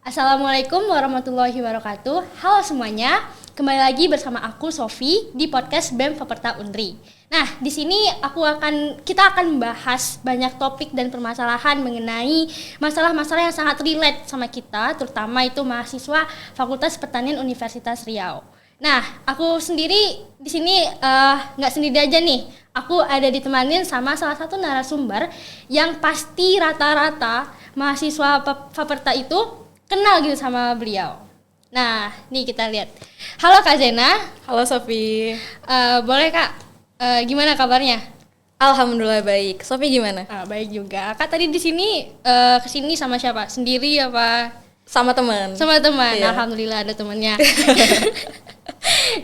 Assalamualaikum warahmatullahi wabarakatuh. Halo semuanya, kembali lagi bersama aku Sofi di podcast BEM Faperta Unri. Nah, di sini kita akan membahas banyak topik dan permasalahan mengenai masalah-masalah yang sangat relate sama kita, terutama itu mahasiswa Fakultas Pertanian Universitas Riau. Nah, aku sendiri di sini nggak sendiri aja nih. Aku ada ditemanin sama salah satu narasumber yang pasti rata-rata mahasiswa Faperta itu kenal gitu sama beliau. Nah, nih kita lihat. Halo Kak Zena. Halo Sofi. Boleh Kak, gimana kabarnya? Alhamdulillah baik. Sofi gimana? Baik juga. Kak tadi di sini kesini sama siapa? Sendiri apa? Sama teman. Sama teman. Iya. Alhamdulillah ada temannya.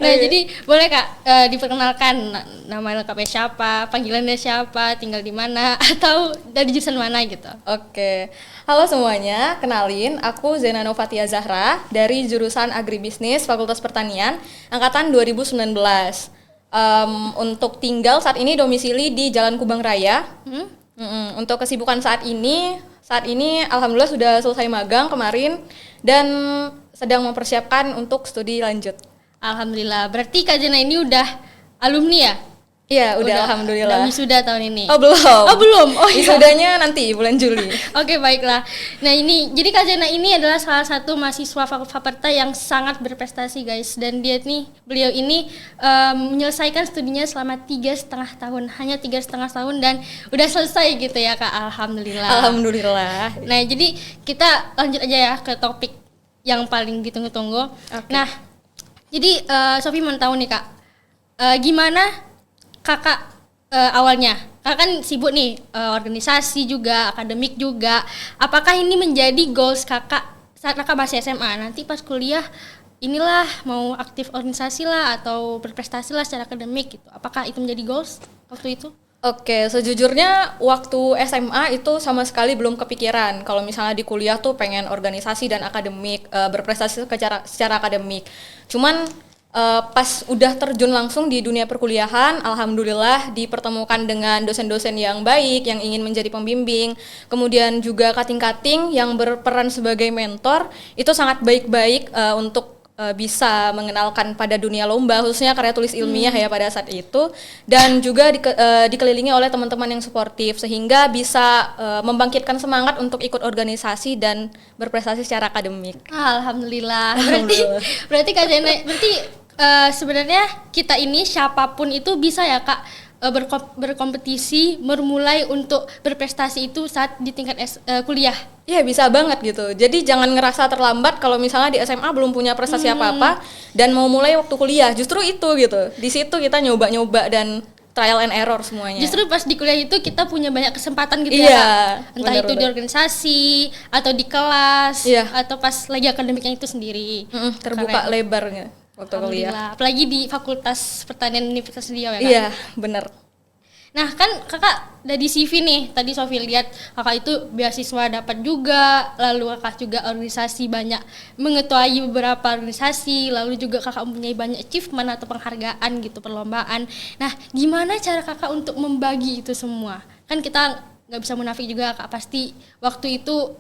Nah, jadi boleh Kak diperkenalkan nama lengkapnya siapa, panggilannya siapa, tinggal di mana, atau dari jurusan mana gitu. Oke. Halo semuanya, kenalin aku Zena Novatia Zahra dari jurusan Agribisnis Fakultas Pertanian angkatan 2019. Untuk tinggal saat ini domisili di Jalan Kubang Raya. Untuk kesibukan saat ini alhamdulillah sudah selesai magang kemarin dan sedang mempersiapkan untuk studi lanjut. Alhamdulillah. Berarti Kak Zena ini udah alumni ya? Iya, udah alhamdulillah. Udah wisuda tahun ini. Oh, belum. Oh, belum. Oh, iya. Wisudanya nanti bulan Juli. Oke, baiklah. Nah, ini jadi Kak Zena ini adalah salah satu mahasiswa Faperta yang sangat berprestasi, guys. Dan beliau ini menyelesaikan studinya selama 3,5 tahun. Hanya 3,5 tahun dan udah selesai gitu ya, Kak. Alhamdulillah. Alhamdulillah. Nah, jadi kita lanjut aja ya ke topik yang paling ditunggu-tunggu. Okay. Nah, jadi Sofi mau tahu nih Kak, gimana Kakak awalnya? Kakak kan sibuk nih, organisasi juga, akademik juga. Apakah ini menjadi goals Kakak saat Kakak masih SMA? Nanti pas kuliah inilah mau aktif organisasi lah atau berprestasi lah secara akademik gitu. Apakah itu menjadi goals waktu itu? Oke, sejujurnya waktu SMA itu sama sekali belum kepikiran kalau misalnya di kuliah tuh pengen organisasi dan akademik, berprestasi secara akademik. Cuman pas udah terjun langsung di dunia perkuliahan, alhamdulillah dipertemukan dengan dosen-dosen yang baik, yang ingin menjadi pembimbing, kemudian juga kating-kating yang berperan sebagai mentor, itu sangat baik-baik untuk bisa mengenalkan pada dunia lomba, khususnya karya tulis ilmiah ya pada saat itu, dan juga dikelilingi oleh teman-teman yang suportif, sehingga bisa membangkitkan semangat untuk ikut organisasi dan berprestasi secara akademik. Alhamdulillah. Berarti Kak Zena, sebenarnya kita ini siapapun itu bisa ya Kak berkompetisi, bermulai untuk berprestasi itu saat di tingkat kuliah. Iya, bisa banget gitu. Jadi jangan ngerasa terlambat kalau misalnya di SMA belum punya prestasi apa-apa dan mau mulai waktu kuliah. Justru itu gitu. Di situ kita nyoba-nyoba dan trial and error semuanya. Justru pas di kuliah itu kita punya banyak kesempatan gitu iya, ya Kak. Entah bener, itu di organisasi atau di kelas, iya, atau pas lagi akademiknya itu sendiri. Terbuka Keren. lebarnya waktu kuliah. Apalagi di Fakultas Pertanian Universitas Riau ya Kak. Iya, benar. Nah kan kakak udah di CV nih, tadi Sofi lihat kakak itu beasiswa dapat juga, lalu kakak juga organisasi banyak, mengetuai beberapa organisasi, lalu juga kakak mempunyai banyak achievement atau penghargaan gitu, perlombaan. Nah gimana cara kakak untuk membagi itu semua? Kan kita nggak bisa munafik juga kak, pasti waktu itu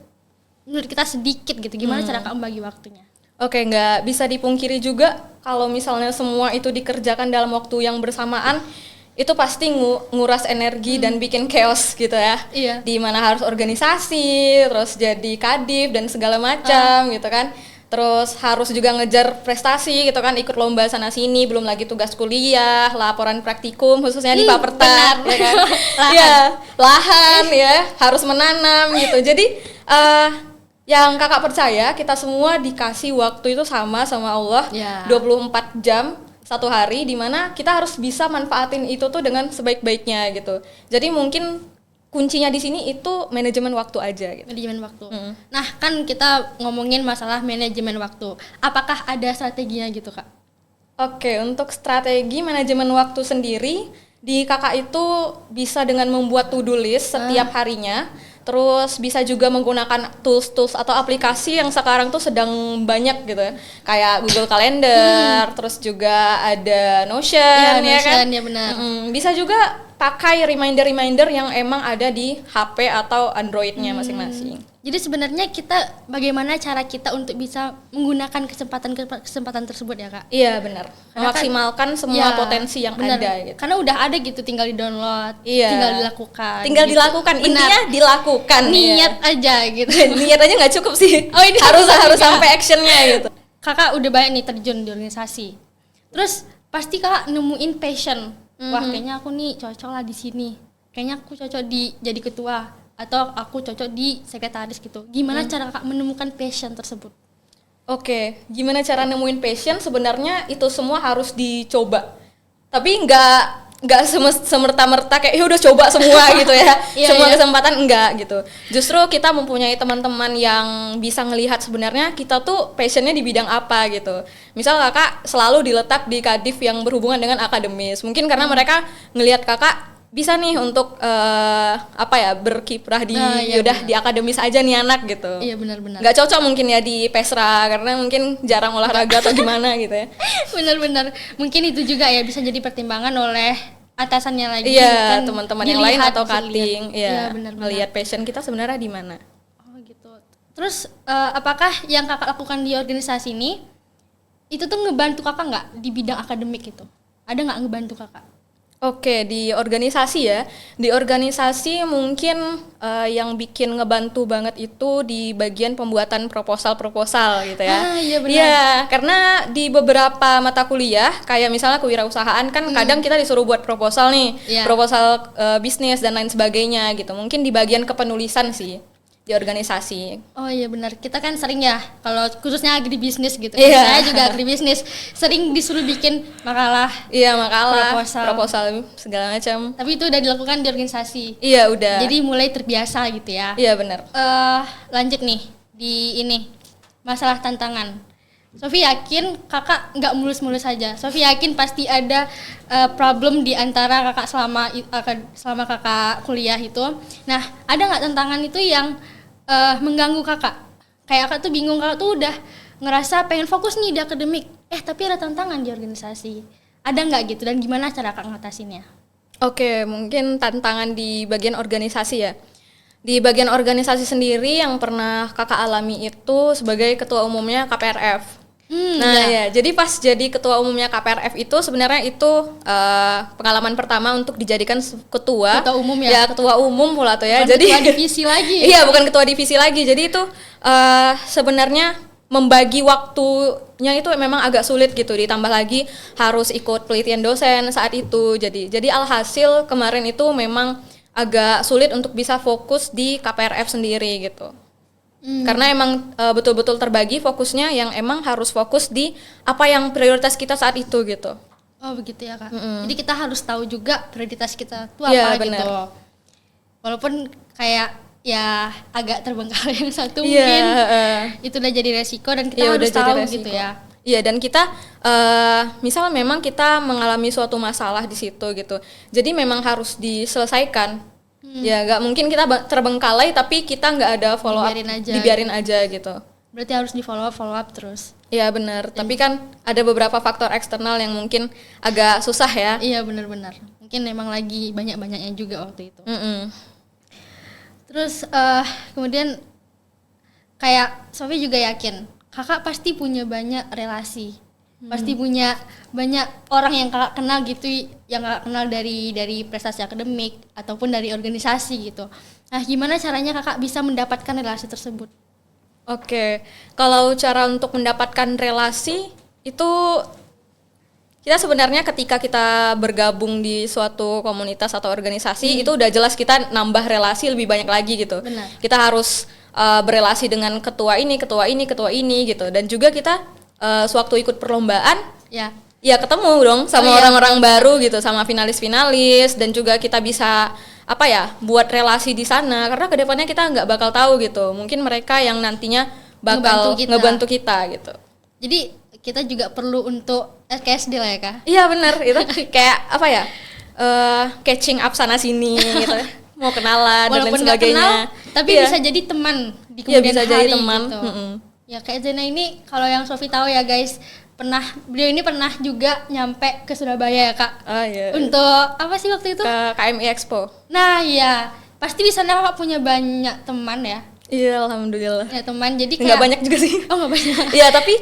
menurut kita sedikit gitu, gimana cara kakak membagi waktunya? Oke, nggak bisa dipungkiri juga kalau misalnya semua itu dikerjakan dalam waktu yang bersamaan, itu pasti nguras energi dan bikin chaos gitu ya. Iya. Di mana harus organisasi, terus jadi kadif dan segala macam gitu kan. Terus harus juga ngejar prestasi gitu kan, ikut lomba sana sini, belum lagi tugas kuliah, laporan praktikum khususnya di Faperta ya kan. lahan ya, harus menanam gitu. Jadi yang kakak percaya, kita semua dikasih waktu itu sama Allah, 24 jam satu hari, di mana kita harus bisa manfaatin itu tuh dengan sebaik-baiknya gitu. Jadi mungkin kuncinya di sini itu manajemen waktu aja gitu. Manajemen waktu. Nah, kan kita ngomongin masalah manajemen waktu. Apakah ada strateginya gitu, Kak? Oke, untuk strategi manajemen waktu sendiri, di kakak itu bisa dengan membuat to-do list setiap harinya. Terus bisa juga menggunakan tools atau aplikasi yang sekarang tuh sedang banyak gitu ya. Kayak Google Calendar, terus juga ada Notion ya kan? Ya benar. Bisa juga pakai reminder yang emang ada di HP atau Android-nya masing-masing. Jadi sebenarnya bagaimana cara kita untuk bisa menggunakan kesempatan tersebut ya Kak? Iya benar. Memaksimalkan semua potensi yang bener. ada gitu. Karena udah ada gitu, tinggal di-download, Iya. tinggal dilakukan. Tinggal gitu. dilakukan, Benar. intinya dilakukan. Niat aja gitu. Niat aja nggak cukup sih. Oh, ini harus juga. sampai actionnya gitu. Kakak udah banyak nih terjun di organisasi. Terus pasti Kakak nemuin passion. Wah, kayaknya aku nih cocok lah di sini. Kayaknya aku cocok jadi ketua atau aku cocok di sekretaris gitu. Gimana cara Kakak menemukan passion tersebut? Oke, gimana cara nemuin passion? Sebenarnya itu semua harus dicoba. Tapi nggak semerta-merta kayak ya udah coba semua gitu ya. Semua kesempatan enggak gitu. Justru kita mempunyai teman-teman yang bisa ngelihat sebenarnya kita tuh passionnya di bidang apa gitu. Misal Kakak selalu diletak di kadif yang berhubungan dengan akademis. Mungkin karena mereka ngelihat Kakak bisa nih untuk berkiprah di di akademis aja nih anak gitu. Iya benar-benar. Nggak cocok mungkin ya di Pesra karena mungkin jarang olahraga atau gimana gitu ya. Benar-benar. Mungkin itu juga ya bisa jadi pertimbangan oleh atasannya lagi. Iya, kan teman-teman yang lain atau bisa cutting. Iya, benar-benar. melihat passion kita sebenarnya di mana. Oh gitu. Terus apakah yang Kakak lakukan di organisasi ini itu tuh ngebantu Kakak nggak di bidang akademik itu? Ada nggak ngebantu Kakak? Oke, di organisasi ya. Di organisasi mungkin yang bikin ngebantu banget itu di bagian pembuatan proposal gitu ya. Iya benar. Iya, karena di beberapa mata kuliah kayak misalnya kewirausahaan kan kadang kita disuruh buat proposal nih. Proposal bisnis dan lain sebagainya gitu. Mungkin di bagian kepenulisan sih di organisasi. Oh iya benar, kita kan sering ya kalau khususnya agribisnis gitu. Iya. Saya juga agribisnis, sering disuruh bikin makalah. Iya, makalah, proposal segala macam. Tapi itu udah dilakukan di organisasi. Iya udah. Jadi mulai terbiasa gitu ya. Iya benar. Lanjut nih di ini masalah tantangan. Sofi yakin Kakak nggak mulus-mulus saja. Sofi yakin pasti ada problem di antara Kakak selama Kakak kuliah itu. Nah, ada nggak tantangan itu yang mengganggu Kakak? Kayak Kakak tuh bingung, Kakak tuh udah ngerasa pengen fokus nih di akademik, tapi ada tantangan di organisasi. Ada nggak gitu dan gimana cara Kakak ngatasinnya? Oke, mungkin tantangan di bagian organisasi ya. Di bagian organisasi sendiri yang pernah Kakak alami itu sebagai ketua umumnya KPRF. Jadi pas jadi ketua umumnya KPRF itu sebenarnya itu pengalaman pertama untuk dijadikan ketua umum ya. Ya, ketua umum pula tuh ya. Bukan jadi ketua divisi lagi. Iya, bukan ketua divisi lagi. Jadi itu sebenarnya membagi waktunya itu memang agak sulit gitu, ditambah lagi harus ikut pelitian dosen saat itu. Jadi alhasil kemarin itu memang agak sulit untuk bisa fokus di KPRF sendiri gitu. Karena emang betul-betul terbagi fokusnya yang emang harus fokus di apa yang prioritas kita saat itu gitu. Oh begitu ya Kak. Jadi kita harus tahu juga prioritas kita itu apa gitu. Walaupun kayak ya agak terbengkalai yang satu mungkin itu udah jadi resiko dan kita harus tahu gitu ya. Iya, dan kita misal memang kita mengalami suatu masalah di situ gitu. Jadi memang harus diselesaikan. Ya nggak mungkin kita terbengkalai tapi kita nggak ada follow up, dibiarin aja gitu. Berarti harus di follow up terus. Iya benar, tapi kan ada beberapa faktor eksternal yang mungkin agak susah ya. Iya benar-benar, mungkin memang lagi banyak-banyaknya juga waktu itu. Terus kemudian kayak Sofi juga yakin Kakak pasti punya banyak relasi. Pasti punya banyak orang yang Kakak kenal gitu, yang Kakak kenal dari prestasi akademik ataupun dari organisasi gitu. Nah, gimana caranya Kakak bisa mendapatkan relasi tersebut? Oke, kalau cara untuk mendapatkan relasi itu kita sebenarnya ketika kita bergabung di suatu komunitas atau organisasi itu udah jelas kita nambah relasi lebih banyak lagi gitu. Benar. Kita harus berelasi dengan ketua ini gitu, dan juga kita sewaktu ikut perlombaan ya ketemu dong sama orang-orang baru gitu, sama finalis-finalis, dan juga kita bisa buat relasi di sana karena kedepannya kita nggak bakal tahu gitu, mungkin mereka yang nantinya bakal ngebantu kita gitu. Jadi kita juga perlu untuk SKSD lah ya Kak? Iya benar, itu kayak catching up sana sini gitu, mau kenalan dan lain sebagainya. Kenal, tapi bisa jadi teman di kemudian bisa hari jadi teman gitu. Ya kayak Zena ini kalau yang Sofi tahu ya guys, beliau ini pernah juga nyampe ke Surabaya ya Kak. Untuk apa sih waktu itu? Ke KMI Expo. Nah iya, pasti di sana Kakak punya banyak teman ya. Iya, alhamdulillah. Ya teman, jadi Nggak kayak banyak juga sih. Oh nggak banyak. Iya, tapi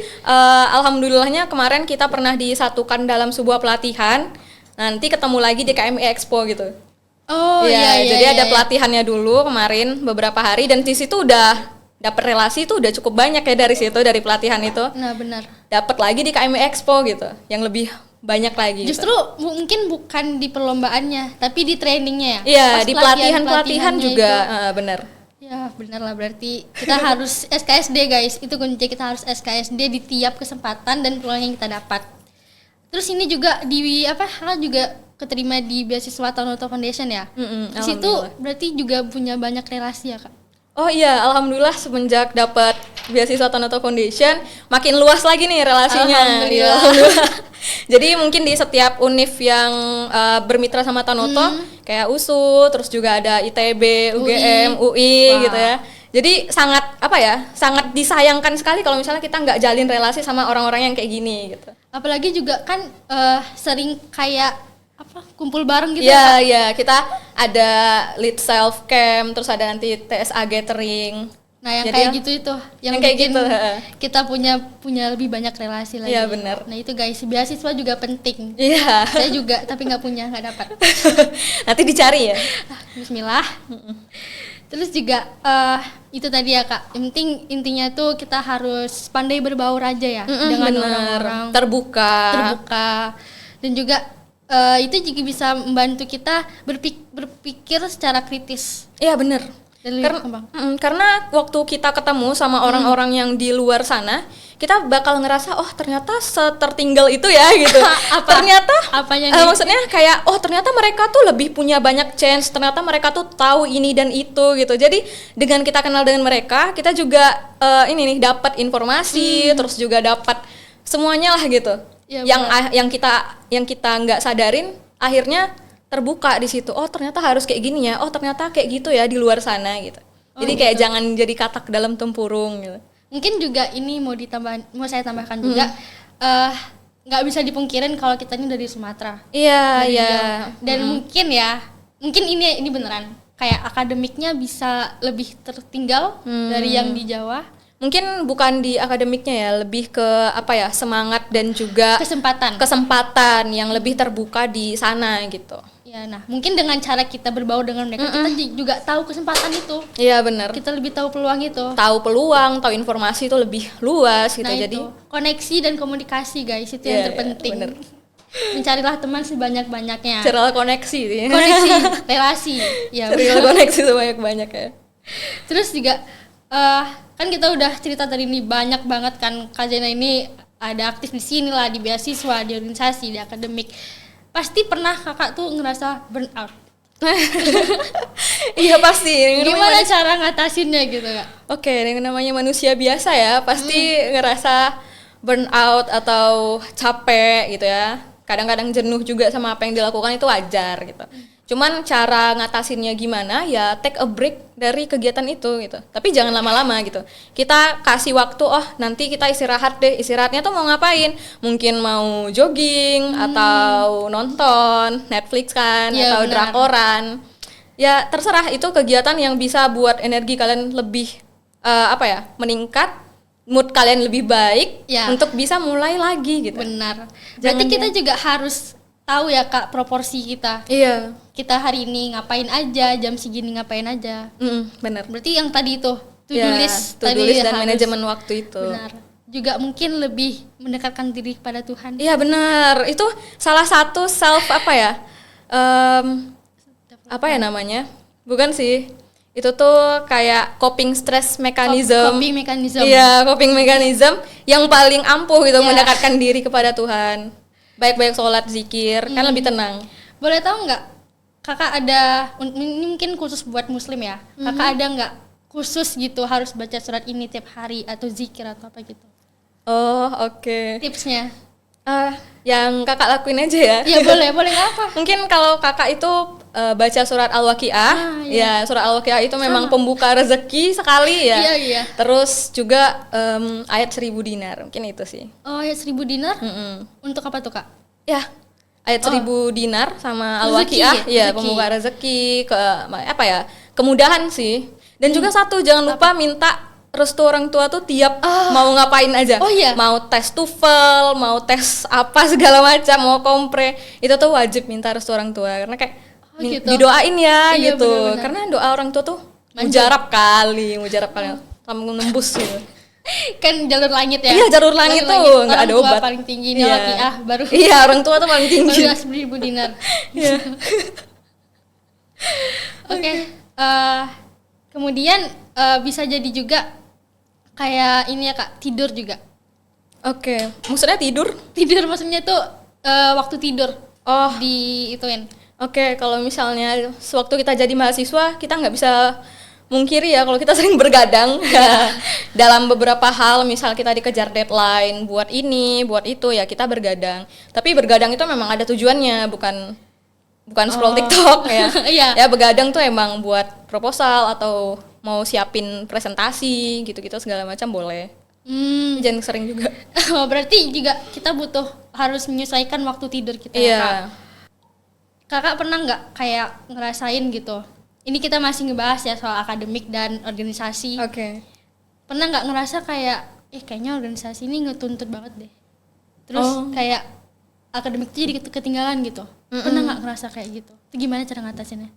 alhamdulillahnya kemarin kita pernah disatukan dalam sebuah pelatihan. Nanti ketemu lagi di KMI Expo gitu. Oh Iya, iya. jadi ada pelatihannya dulu kemarin beberapa hari dan di situ udah dapat relasi itu udah cukup banyak ya dari situ, dari pelatihan itu. Nah benar. Dapat lagi di KMI Expo gitu, yang lebih banyak lagi. Justru gitu. mungkin bukan di perlombaannya, tapi di trainingnya ya. Iya, Pas di pelatihan juga, itu. benar. Ya benar lah, berarti kita harus SKSD guys, itu kunci, kita harus SKSD di tiap kesempatan dan peluang yang kita dapat. Terus ini juga di Kakak juga keterima di beasiswa Tanoto Foundation ya. Di situ berarti juga punya banyak relasi ya Kak. Oh iya, alhamdulillah semenjak dapat beasiswa Tanoto Foundation makin luas lagi nih relasinya. Alhamdulillah. Jadi mungkin di setiap univ yang bermitra sama Tanoto kayak USU, terus juga ada ITB, UGM, UI gitu ya. Jadi sangat sangat disayangkan sekali kalau misalnya kita nggak jalin relasi sama orang-orang yang kayak gini gitu. Apalagi juga kan sering kayak kumpul bareng gitu ya. Iya, kita ada lead self camp, terus ada nanti TSA gathering. Nah, yang kayak gitu itu yang kayak bikin gitu, kita punya lebih banyak relasi lagi. Iya, benar. Nah, itu guys, beasiswa juga penting. Iya. Saya juga tapi nggak dapat. Nanti dicari ya. Bismillah. Terus juga itu tadi ya Kak. Yang penting intinya tuh kita harus pandai berbaur aja ya dengan orang-orang. Terbuka. Dan juga itu juga bisa membantu kita berpikir secara kritis. Iya, benar. Karena waktu kita ketemu sama orang-orang yang di luar sana, kita bakal ngerasa ternyata setertinggal itu ya gitu. Maksudnya kayak ternyata mereka tuh lebih punya banyak chance, ternyata mereka tuh tahu ini dan itu gitu. Jadi dengan kita kenal dengan mereka, kita juga dapat informasi, terus juga dapat semuanya lah gitu. Ya, yang kita nggak sadarin akhirnya terbuka di situ. Oh ternyata harus kayak gini ya. Oh ternyata kayak gitu ya di luar sana gitu. Jadi kayak jangan jadi katak dalam tempurung gitu. Mungkin juga ini mau saya tambahkan juga nggak bisa dipungkirin kalau kita ini dari Sumatera. Iya. Dan mungkin ini beneran kayak akademiknya bisa lebih tertinggal dari yang di Jawa. Mungkin bukan di akademiknya ya, lebih ke semangat dan juga kesempatan yang lebih terbuka di sana gitu. Ya, nah mungkin dengan cara kita berbaur dengan mereka, kita juga tahu kesempatan itu. Iya benar. Kita lebih tahu peluang itu. Tahu peluang, tahu informasi itu lebih luas gitu. Nah, jadi itu. Koneksi dan komunikasi guys itu yang terpenting. Bener. Mencarilah teman sebanyak-banyaknya. Carilah koneksi sih. Koneksi, relasi. Ya. Carilah koneksi sebanyak-banyak ya. Terus juga kan kita udah cerita tadi ini banyak banget kan Kak Zena ini ada aktif di sini lah, di beasiswa, di organisasi, di akademik. Pasti pernah kakak tuh ngerasa burnout. Iya pasti. Gimana cara ngatasinnya gitu Kak? Oke, yang namanya manusia biasa ya pasti ngerasa burnout atau capek gitu ya. Kadang-kadang jenuh juga sama apa yang dilakukan itu wajar gitu. Cuman cara ngatasinnya gimana ya take a break dari kegiatan itu gitu. Tapi jangan lama-lama gitu. Kita kasih waktu, nanti kita istirahat deh. Istirahatnya tuh mau ngapain? Mungkin mau jogging atau nonton Netflix kan ya, atau benar. drakoran. Ya terserah, itu kegiatan yang bisa buat energi kalian lebih meningkat, mood kalian lebih baik untuk bisa mulai lagi gitu. Benar. Berarti kita juga harus tahu ya Kak proporsi kita. Iya. Kita hari ini ngapain aja, jam segini ngapain aja. Benar. Berarti yang tadi itu to-do list dan manajemen waktu itu. Benar. Juga mungkin lebih mendekatkan diri kepada Tuhan. Iya benar. Itu salah satu self namanya? Bukan sih. Itu tuh kayak coping stress mechanism. Coping mechanism. Iya, coping mechanism yang paling ampuh gitu mendekatkan diri kepada Tuhan. Baik-baik sholat, zikir, kan lebih tenang. Boleh tahu nggak, kakak ada, ini mungkin khusus buat muslim ya, kakak ada nggak khusus gitu harus baca surat ini tiap hari atau zikir atau apa gitu? Oh oke. Tipsnya? Yang kakak lakuin aja ya. Ya boleh nggak apa? Mungkin kalau kakak itu baca surat Al-Waqiah, ya surat Al-Waqiah itu memang pembuka rezeki sekali ya. Iya. Terus juga ayat 1000 dinar, mungkin itu sih. Oh ayat 1000 dinar? Untuk apa tuh Kak? Ya ayat 1000 dinar sama Al-Waqiah, ya pembuka rezeki, kemudahan sih. Dan juga satu, jangan lupa minta restu orang tua tuh tiap mau ngapain aja. Oh iya. Mau tes TOEFL, mau tes apa segala macam, mau kompre, itu tuh wajib minta restu orang tua karena kayak gitu. Didoain ya Iya, gitu. benar-benar. Karena doa orang tua tuh mujarab kali, langsung nembus gitu. Kan jalur langit ya. Iya, jalur langit tuh nggak ada Orang tua obat. paling tinggi nih baru. Iya, orang tua tuh paling tinggi. Baru 10.000 dinar. Iya. Oke, kemudian bisa jadi juga kayak ini ya Kak, tidur juga. Oke, maksudnya tidur? Tidur maksudnya tuh waktu tidur. Oh, Di ituin. oke, kalau misalnya sewaktu kita jadi mahasiswa, kita nggak bisa mungkiri ya kalau kita sering bergadang dalam beberapa hal. Misal kita dikejar deadline buat ini, buat itu, ya kita bergadang. Tapi bergadang itu memang ada tujuannya, bukan scroll TikTok ya. Iya. Ya begadang tuh emang buat proposal atau mau siapin presentasi gitu-gitu segala macam boleh. Jangan sering juga. Oh, berarti juga kita harus menyesuaikan waktu tidur kita Iya. ya Kak. Kakak pernah nggak kayak ngerasain gitu? Ini kita masih ngebahas ya soal akademik dan organisasi. Oke. Pernah nggak ngerasa kayak, kayaknya organisasi ini ngetuntut banget deh. Terus kayak akademik itu jadi ketinggalan gitu. Pernah nggak ngerasa kayak gitu? Itu gimana cara ngatasinnya?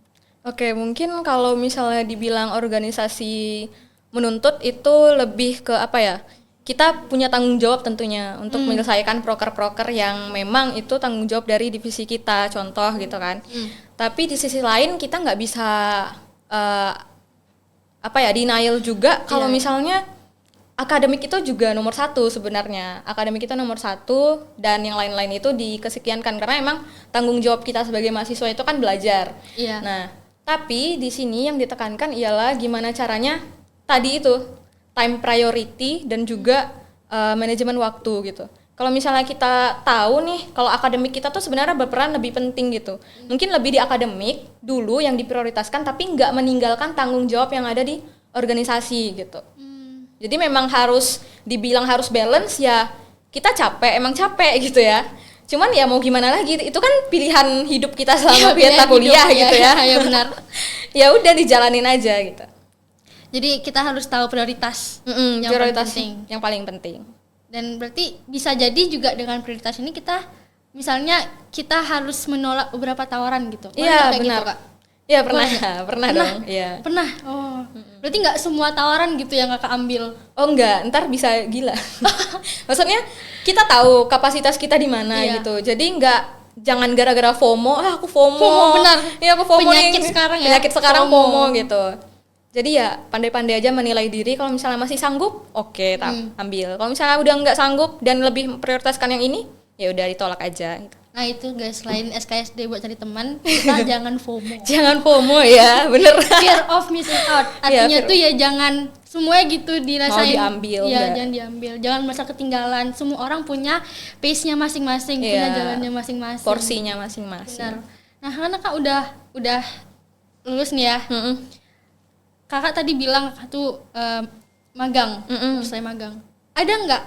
Oke, mungkin kalau misalnya dibilang organisasi menuntut itu lebih ke apa ya? Kita punya tanggung jawab tentunya untuk menyelesaikan proker-proker yang memang itu tanggung jawab dari divisi kita, contoh gitu kan. Tapi di sisi lain kita nggak bisa denial juga kalau misalnya akademik itu juga nomor satu sebenarnya. Akademik itu nomor satu dan yang lain-lain itu dikesekiankan karena emang tanggung jawab kita sebagai mahasiswa itu kan belajar. Iya. Nah, tapi di sini yang ditekankan ialah gimana caranya tadi itu time priority dan juga manajemen waktu gitu. Kalau misalnya kita tahu nih kalau akademik kita tuh sebenarnya berperan lebih penting gitu. Mungkin lebih di akademik dulu yang diprioritaskan tapi nggak meninggalkan tanggung jawab yang ada di organisasi gitu. Jadi memang harus dibilang harus balance ya, kita emang capek gitu ya. Cuman ya mau gimana lagi, itu kan pilihan hidup kita selama kita kuliah gitu ya. Iya benar. Ya udah dijalanin aja gitu. Jadi kita harus tahu prioritas yang Prioritas paling penting. yang paling penting. Dan berarti bisa jadi juga dengan prioritas ini kita harus menolak beberapa tawaran gitu. Iya benar. Gitu, Kak? Iya pernah dong. Iya. Pernah. Oh. Berarti nggak semua tawaran gitu yang Kakak ambil. Oh enggak, ntar bisa gila. Maksudnya kita tahu kapasitas kita di mana gitu. Jadi jangan gara-gara FOMO, aku FOMO. FOMO benar. Iya aku FOMO Penyakit nih. sekarang ya. Penyakit sekarang FOMO gitu. Jadi ya pandai-pandai aja menilai diri. Kalau misalnya masih sanggup, oke, ambil. Kalau misalnya udah nggak sanggup dan lebih prioritaskan yang ini, ya udah ditolak aja. Gitu. Nah itu guys, selain SKSD buat cari teman, kita jangan FOMO. Jangan FOMO ya, bener. Fear of missing out. Artinya tuh ya jangan semuanya gitu dirasain. Mau diambil. Ya jangan diambil. Jangan merasa ketinggalan. Semua orang punya pace-nya masing-masing, punya jalannya masing-masing. Porsinya masing-masing. Benar. Nah karena Kak udah lulus nih ya. Kakak tadi bilang Kakak tuh magang, selesai magang. Ada nggak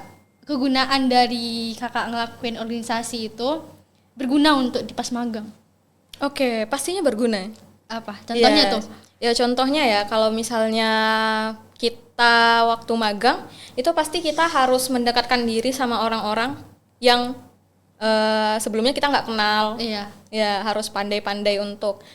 kegunaan dari Kakak ngelakuin organisasi itu berguna untuk di pas magang? Oke, pastinya berguna. Apa? Contohnya tuh? Ya contohnya ya, kalau misalnya kita waktu magang, itu pasti kita harus mendekatkan diri sama orang-orang yang sebelumnya kita nggak kenal. Iya. Ya harus pandai-pandai untuk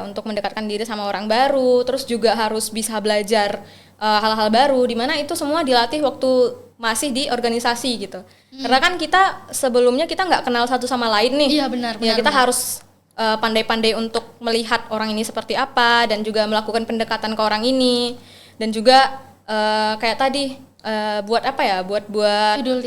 untuk mendekatkan diri sama orang baru, terus juga harus bisa belajar hal-hal baru, dimana itu semua dilatih waktu masih di organisasi gitu. Karena kan kita sebelumnya kita nggak kenal satu sama lain nih. Iya benar. Ya kita harus pandai-pandai untuk melihat orang ini seperti apa dan juga melakukan pendekatan ke orang ini dan juga kayak tadi buat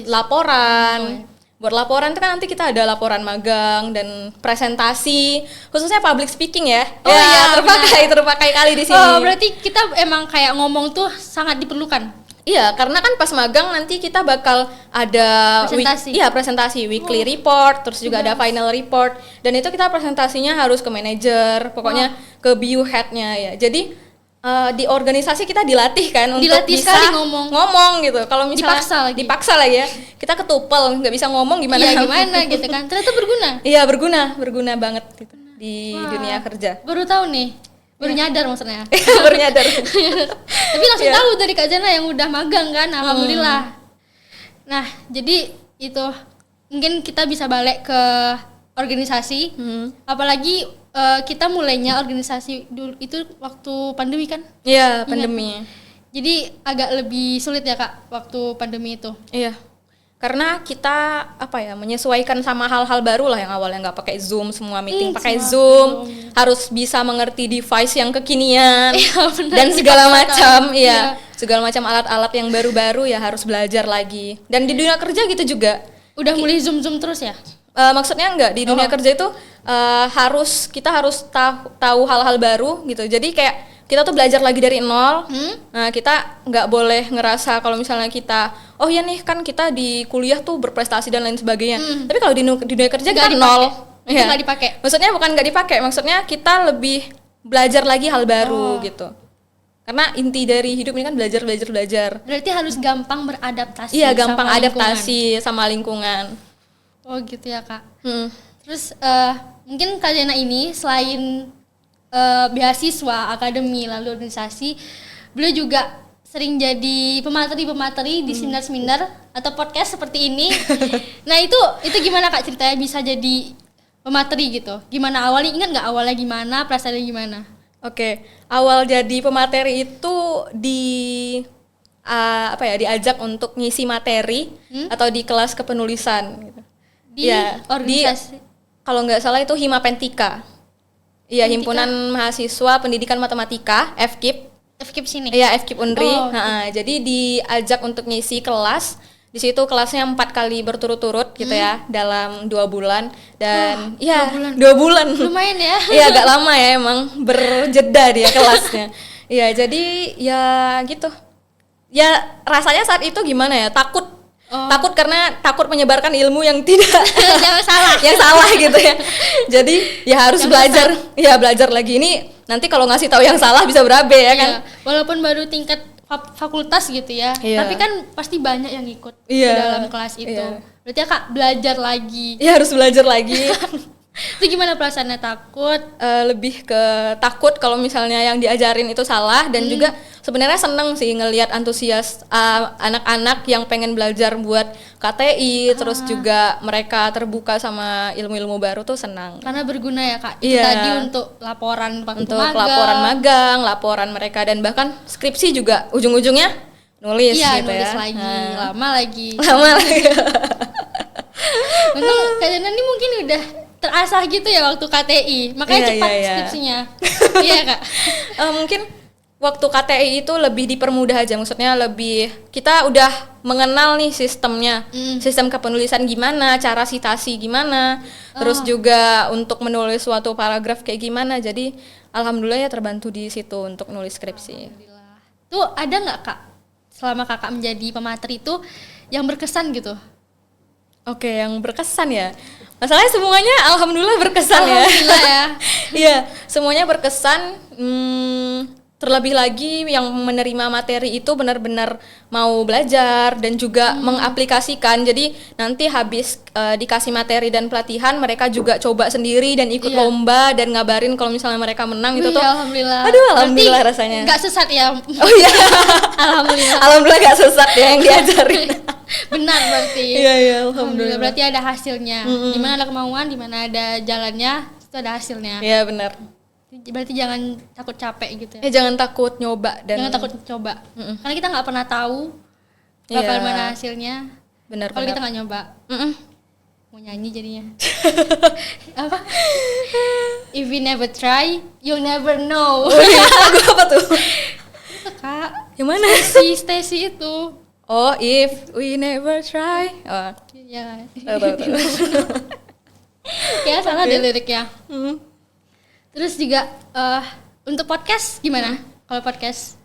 laporan. Buat laporan itu kan nanti kita ada laporan magang dan presentasi, khususnya public speaking ya. Oh iya, terpakai kali di sini. Oh, berarti kita emang kayak ngomong tuh sangat diperlukan. Iya, karena kan pas magang nanti kita bakal ada presentasi weekly report, terus juga ada final report, dan itu kita presentasinya harus ke manajer, pokoknya ke BU head-nya ya. Jadi di organisasi kita dilatih kan untuk bisa ngomong gitu. Kalau misalnya dipaksa lagi ya, kita ketupel nggak bisa ngomong gimana? Iya gimana gitu kan? Ternyata berguna. Iya berguna banget gitu di dunia kerja. Baru tahu nih. Baru nyadar maksudnya. Baru nyadar. Tapi langsung tahu dari Kak Jana yang udah magang kan, alhamdulillah. Nah, jadi itu mungkin kita bisa balik ke organisasi. Apalagi kita mulainya organisasi dulu itu waktu pandemi kan? Iya, pandemi. Jadi agak lebih sulit ya Kak waktu pandemi itu. Iya. Karena kita menyesuaikan sama hal-hal baru lah, yang awalnya nggak pakai Zoom, semua meeting pakai Zoom, harus bisa mengerti device yang kekinian dan segala macam, segala macam alat-alat yang baru-baru ya harus belajar lagi. Dan di dunia kerja gitu juga. Udah mulai Zoom terus ya? Maksudnya enggak, di dunia kerja itu kita harus tahu hal-hal baru gitu. Jadi kayak kita tuh belajar lagi dari nol. Nah, kita nggak boleh ngerasa kalau misalnya kita, oh ya nih kan kita di kuliah tuh berprestasi dan lain sebagainya. Tapi kalau di dunia kerja kita nol. Itu nggak dipakai. Maksudnya bukan nggak dipakai, maksudnya kita lebih belajar lagi hal baru gitu. Karena inti dari hidup ini kan belajar. Berarti harus gampang beradaptasi. Iya, gampang adaptasi sama lingkungan. Oh gitu ya Kak. Terus mungkin Kak Jana ini selain beasiswa, akademi, lalu organisasi, beliau juga sering jadi pemateri di seminar-seminar atau podcast seperti ini. Nah itu gimana Kak ceritanya bisa jadi pemateri gitu? Gimana awalnya, ingat nggak awalnya gimana, perasaannya gimana? Oke, awal jadi pemateri itu diajak untuk ngisi materi atau di kelas kepenulisan gitu. Di organisasi? Kalau nggak salah itu Himapentika. Iya, Himpunan Mahasiswa Pendidikan Matematika, FKIP. FKIP sini? Iya, FKIP Unri. Oh, jadi diajak untuk ngisi kelas. Di situ kelasnya 4 kali berturut-turut gitu ya, dalam 2 bulan. Dan 2 bulan. Lumayan ya? Iya, agak lama ya emang, berjeda dia kelasnya. Iya, jadi ya gitu. Ya rasanya saat itu gimana ya, takut karena menyebarkan ilmu yang tidak yang salah gitu ya. Jadi ya harus belajar lagi. Ini nanti kalau ngasih tahu yang salah bisa berabe ya kan. Walaupun baru tingkat fakultas gitu ya, tapi kan pasti banyak yang ikut di dalam kelas itu. Berarti ya Kak belajar lagi. Iya, harus belajar lagi. Itu gimana perasaannya, takut? Lebih ke takut kalau misalnya yang diajarin itu salah, dan juga sebenarnya seneng sih ngelihat antusias anak-anak yang pengen belajar buat KTI, terus juga mereka terbuka sama ilmu-ilmu baru tuh senang. Karena berguna ya Kak. Itu tadi untuk laporan laporan magang, laporan mereka, dan bahkan skripsi juga ujung-ujungnya nulis gitu nulis ya. lagi, lama lagi. Untung Kak Jana ini mungkin udah terasah gitu ya waktu KTI, makanya cepat skripsinya. Iya Kak. Mungkin waktu KTI itu lebih dipermudah aja, maksudnya lebih kita udah mengenal nih sistemnya, sistem kepenulisan gimana, cara sitasi gimana, terus juga untuk menulis suatu paragraf kayak gimana. Jadi alhamdulillah ya terbantu di situ untuk nulis skripsi. Tuh ada nggak Kak selama Kakak menjadi pemateri itu yang berkesan gitu? Oke, yang berkesan ya. Masalahnya semuanya alhamdulillah berkesan ya. Alhamdulillah ya. Iya, semuanya berkesan. Terlebih lagi yang menerima materi itu benar-benar mau belajar dan juga mengaplikasikan. Jadi nanti habis dikasih materi dan pelatihan, mereka juga coba sendiri dan ikut lomba dan ngabarin kalau misalnya mereka menang gitu tuh. Alhamdulillah. Aduh, alhamdulillah rasanya. Nggak sesat ya? Oh iya. Alhamdulillah. Alhamdulillah nggak sesat ya yang diajarin. Benar berarti. Iya, alhamdulillah. Berarti ada hasilnya. Di mana ada kemauan, di mana ada jalannya, itu ada hasilnya. Iya, benar. Berarti jangan takut capek gitu ya. Jangan takut nyoba dan jangan takut coba. Karena kita nggak pernah tahu bakal mana hasilnya. Benar. Kalau kita nggak nyoba. Mau nyanyi jadinya. Apa? If you never try, you'll never know. Oh iya, lagu apa tuh? Itu Kak. Yang mana? Stacy itu. Oh, if we never try. Oh. Iya. Tahu. Ya salah deh liriknya. Terus juga untuk podcast gimana? Kalau podcast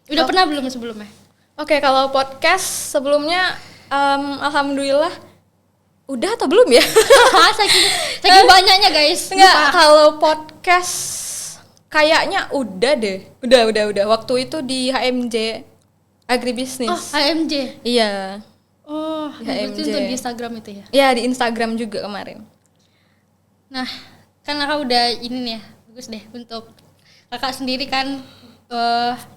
udah pernah belum sebelumnya? Oke, kalau podcast sebelumnya alhamdulillah udah atau belum ya? Saking banyaknya guys. Enggak, kalau podcast kayaknya udah deh. Udah. Waktu itu di HMJ Agribisnis. Oh, HMJ. Iya. Oh, itu untuk di Instagram itu ya? Iya, di Instagram juga kemarin. Nah, kan Kakak udah ini nih ya, bagus deh untuk Kakak sendiri kan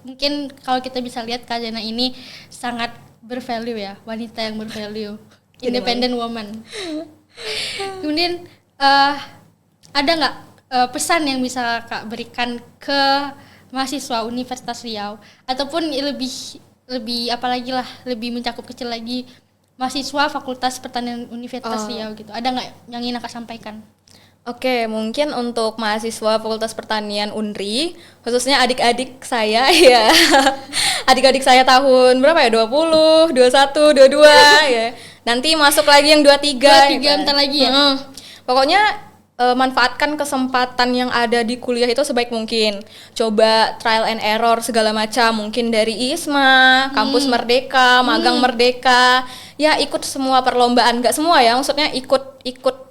mungkin kalau kita bisa lihat Kak Jana ini sangat bervalue ya, wanita yang bervalue, independent woman. Kemudian ada nggak pesan yang bisa Kak berikan ke mahasiswa Universitas Riau ataupun lebih apalagi lah, lebih mencakup kecil lagi mahasiswa Fakultas Pertanian Universitas Riau gitu. Ada nggak yang ingin Kakak sampaikan? Oke, mungkin untuk mahasiswa Fakultas Pertanian UNRI, khususnya adik-adik saya ya. Adik-adik saya tahun berapa ya? 20, 21, 22 ya. Nanti masuk lagi yang 23 23 bentar lagi ya. Pokoknya manfaatkan kesempatan yang ada di kuliah itu sebaik mungkin. Coba trial and error segala macam, mungkin dari ISMA, kampus Merdeka, magang Merdeka. Ya ikut semua perlombaan, enggak semua ya, maksudnya ikut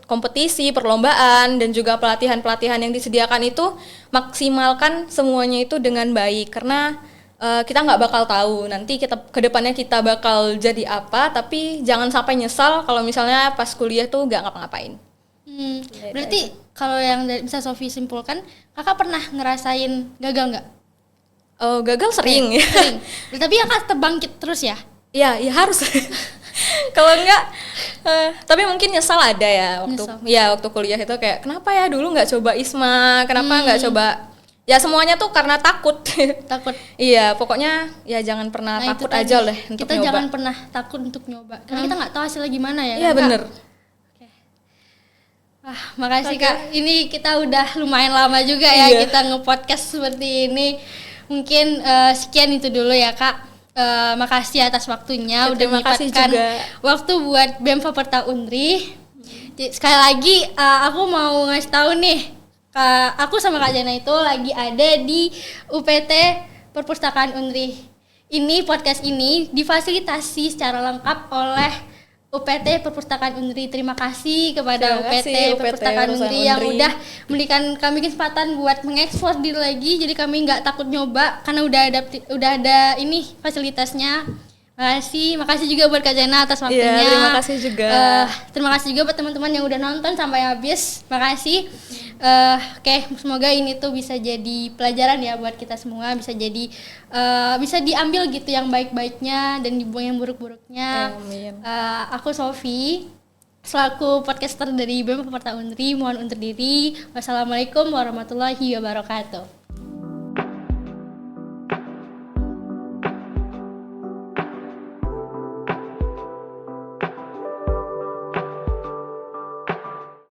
kompetisi, perlombaan dan juga pelatihan-pelatihan yang disediakan itu maksimalkan semuanya itu dengan baik karena kita nggak bakal tahu nanti kita kedepannya kita bakal jadi apa, tapi jangan sampai nyesal kalau misalnya pas kuliah tuh nggak ngapa-ngapain. Berarti kalau yang bisa Sofi simpulkan, Kakak pernah ngerasain gagal nggak? Oh, gagal sering. Sering. Tapi Kakak terbangkit terus ya? Iya, ya harus. Kalau enggak, tapi mungkin nyesal ada ya waktu kuliah itu kayak kenapa ya dulu nggak coba ISMA, kenapa nggak coba, ya semuanya tuh karena takut. Takut. Iya, pokoknya ya jangan pernah takut aja deh untuk kita nyoba. Jangan pernah takut untuk nyoba karena kita nggak tahu hasilnya gimana ya. Iya bener. Makasih Kak. Ini kita udah lumayan lama juga ya kita nge-podcast seperti ini. Mungkin sekian itu dulu ya Kak. Makasih atas waktunya udah menyempatkan waktu buat BEM Faperta Unri. Sekali lagi aku mau ngasih tahu nih, aku sama Kak Jana itu lagi ada di UPT Perpustakaan Unri. Ini podcast ini difasilitasi secara lengkap oleh UPT Perpustakaan Unri. Terima kasih kepada UPT Perpustakaan Unri yang udah memberikan kami kesempatan buat mengekspor diri lagi. Jadi kami nggak takut nyoba karena udah ada ini fasilitasnya. Makasih juga buat Kak Jana atas waktunya. Iya, terima kasih juga. Terima kasih juga buat teman-teman yang udah nonton sampai habis. Makasih. Oke, semoga ini tuh bisa jadi pelajaran ya buat kita semua, bisa jadi bisa diambil gitu yang baik-baiknya dan dibuang yang buruk-buruknya. Aku Sofi, selaku podcaster dari BEM Faperta Unri, mohon undur diri. Wassalamualaikum warahmatullahi wabarakatuh.